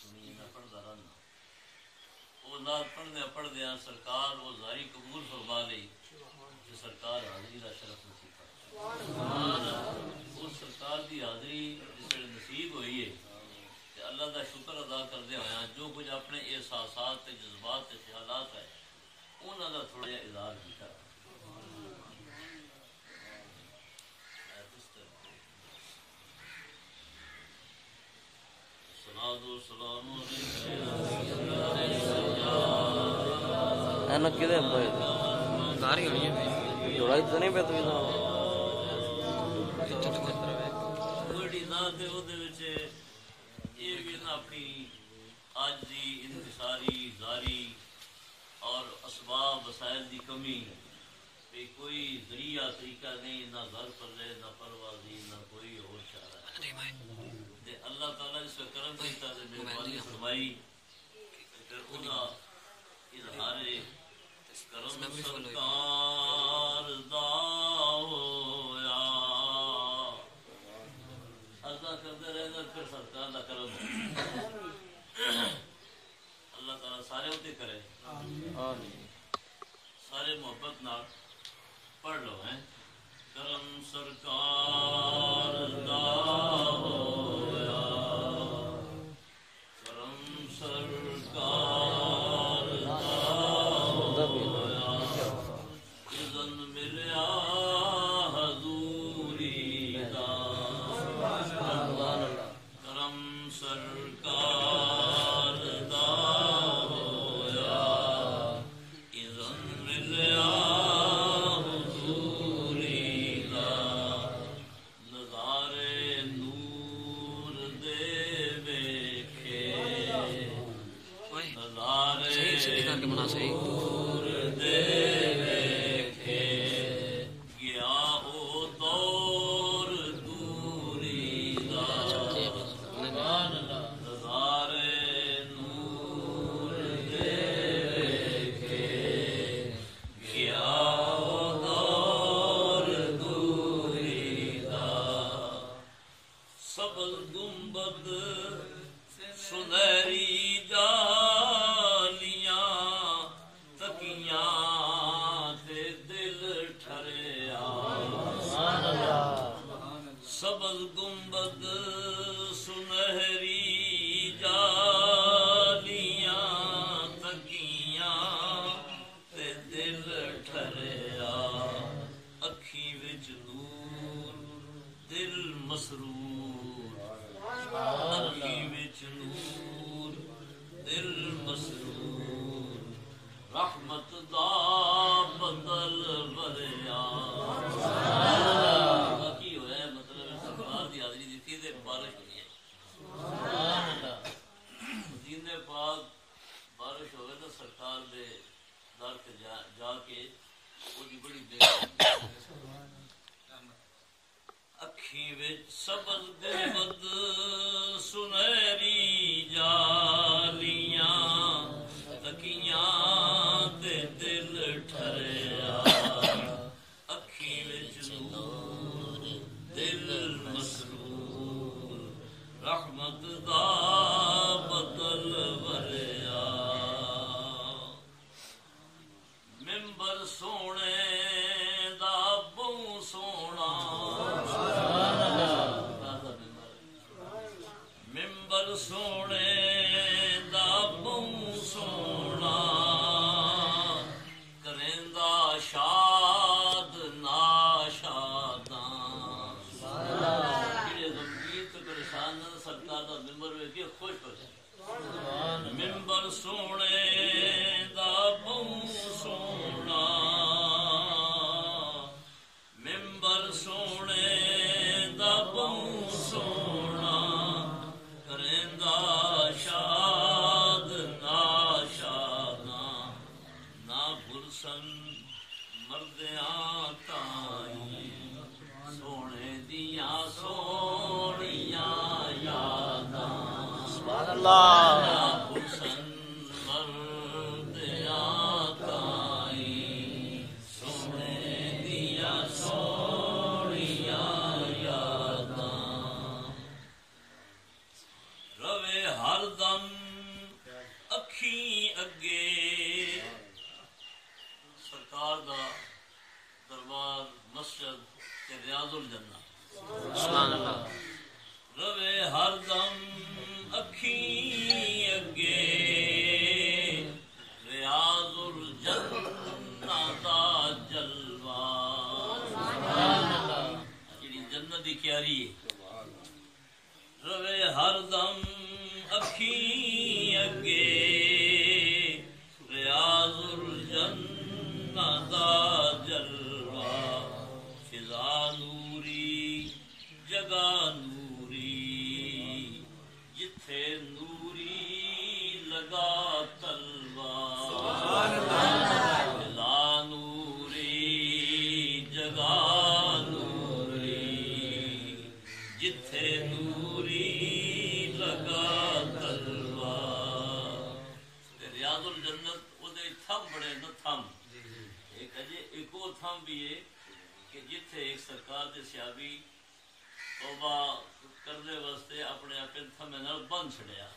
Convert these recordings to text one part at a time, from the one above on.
سنی میں پڑھتا رہنا وہ نال پڑھدیا سرکار وہ زاری قبول فرما لی کہ سرکار حاضری کا شرف نصیب کر اس سرکار کی حاضری جس ویلے نصیب ہوئی ہے کہ اللہ کا شکر ادا کردے ہوا جو کچھ اپنے احساسات تے جذبات تے خیالات ہے انہوں کا تھوڑا جہا اظہار کیا اپنی آجزی انکساری زاری اور اسباب وسائل کی کمی بھی کوئی ذریعہ طریقہ نہیں نہ گھر پلے نہ پروازی نہ کوئی اور چارہ اللہ تعالیٰ جس کا کرم کیتا ہے مہربانی فرمائی پھر انہاں اظہار کرم سرکار دا ہویا ادا کرتے رہے گا پھر سرکار دا کرم اللہ تعالیٰ سارے ہوتے کرے سارے محبت نال پڑھ لو ہیں کرم سرکار دا ہویا کرم سرکار دا ہویا اذن ملیا حضوری دا کرم سرکار دا ہویا اذن ملیا روے ہر دم اکھیں اگے سرکار دا دربار مسجد تے ریاض الجنہ سبحان اللہ روے ہر دم اکھیں اگے ریاض الجنہ دا جلوہ سبحان اللہ جڑی جنت دی کیاری ہے روے ہر دم اکھیں اگے ریاض الجنہ دا جلوہ فضا نوری جگہ نوری جتھے نوری لگا تلوار فضا نوری جگہ نوری جتھے نوری لگا تلوار ریاض الجنت وہ دے تھم بڑے نہ تھم ایک وہ تھم بھی ہے کہ جتھے ایک سرکار دے صحابی توبہ کرنے واسطے اپنے اپنے تھمے نال بند چھڑیا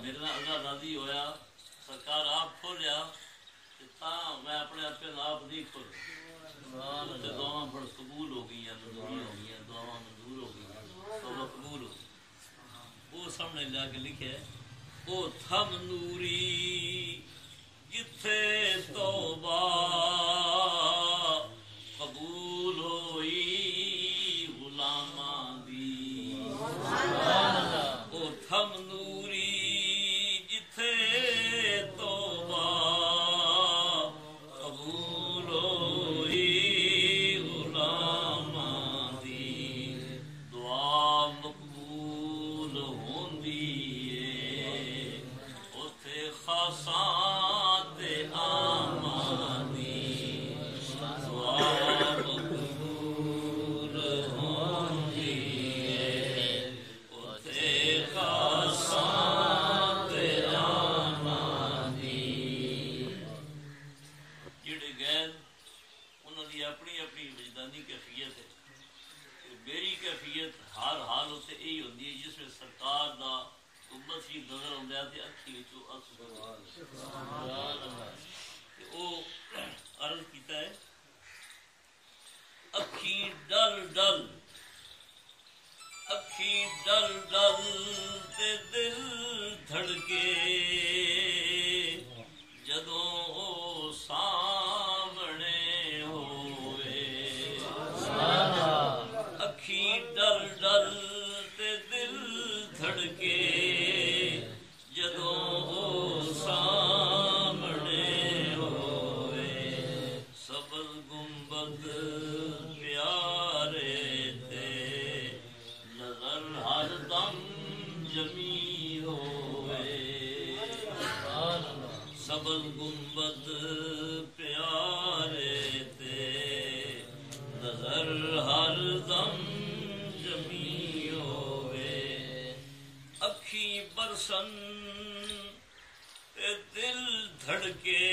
میرے نال اللہ راضی ہویا سرکار آپ کھولیا میں اپنے اپنے آپ نہیں کھول دعاواں بڑھ قبول ہو گئی منظوری ہو گئی دعاواں منظور ہو گئی توبہ قبول ہو گئی وہ سامنے جا کے لکھے وہ تھم نوری جتھے توبہ قبول ہوئی غلاماں دی وہ تھم نوری جتھے توبہ قبول ہوئی غلاماں دی دعا مقبول ہوندی ہے اوتھے خاصاں تے عاماں دی دعا مقبول ہوندی ہے اوتھے خاصاں تے عاماں دی جڑے گئے انہاں دی اپنی اپنی وجدانی کیفیت ہے میری کیفیت ہر حال اتنے یہی ہوتی ہے جس میں سرکار دا امت ہی نظر آتا ہے تے اکھی وچوں او عرض کیتا ہے اکھی ڈل ڈل اکھی ڈل ڈل تے دل دھڑکے جدوں او سامنے ہوئے اکھی ڈل ڈل تے دل دھڑکے جدوں او سامنے ہوئے سبز گنبد پیارے تے نظر ہر دم جمی ہوئے سبز گنبد پیارے تے نظر ہر دم جمی ہوئے اکھی برسن تے دل دھڑکے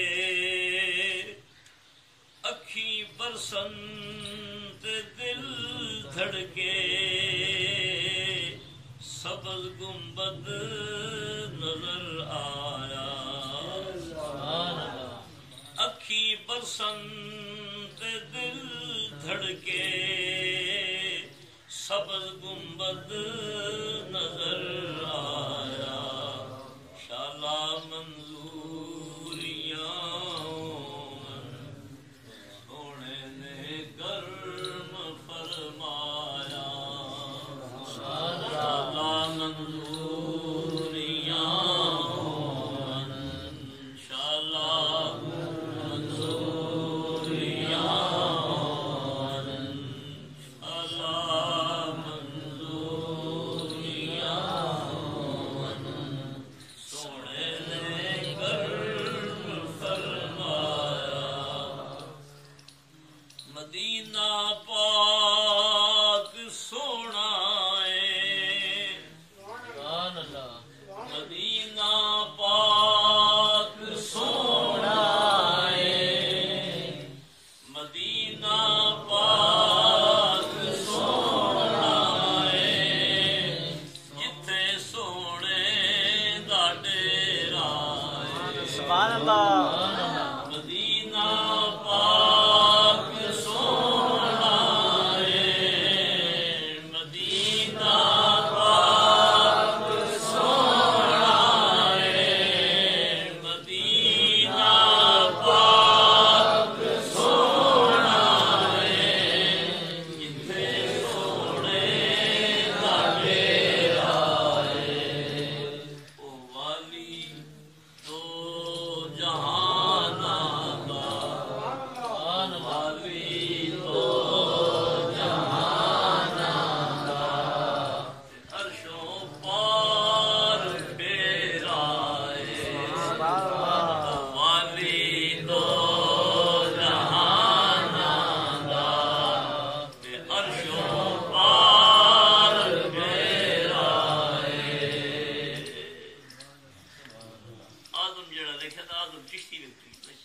اکھی برسن تے دل دھڑکے سبز گنبد نظر آیا اکھی برسن تے دل دھڑکے سبز گنبد نظر آیا شالا منظوریاں سونے نے گرم فرمایا شالا منظوریاں شالا منظوریاں اللہ مدینہ پاک سونا ہے مدینہ پاک سونا ہے مدینہ پاک سونا ہے جتھے سونے دا ڈیرا ہے او والی تو جہانا دا والی تو جہانا دا عرشوں پار ڈیرا ہے والی تو جہانا دا عرشوں پار ڈیرا ہے آدم جڑا دیکھا تھا آدم چشتی ویکتی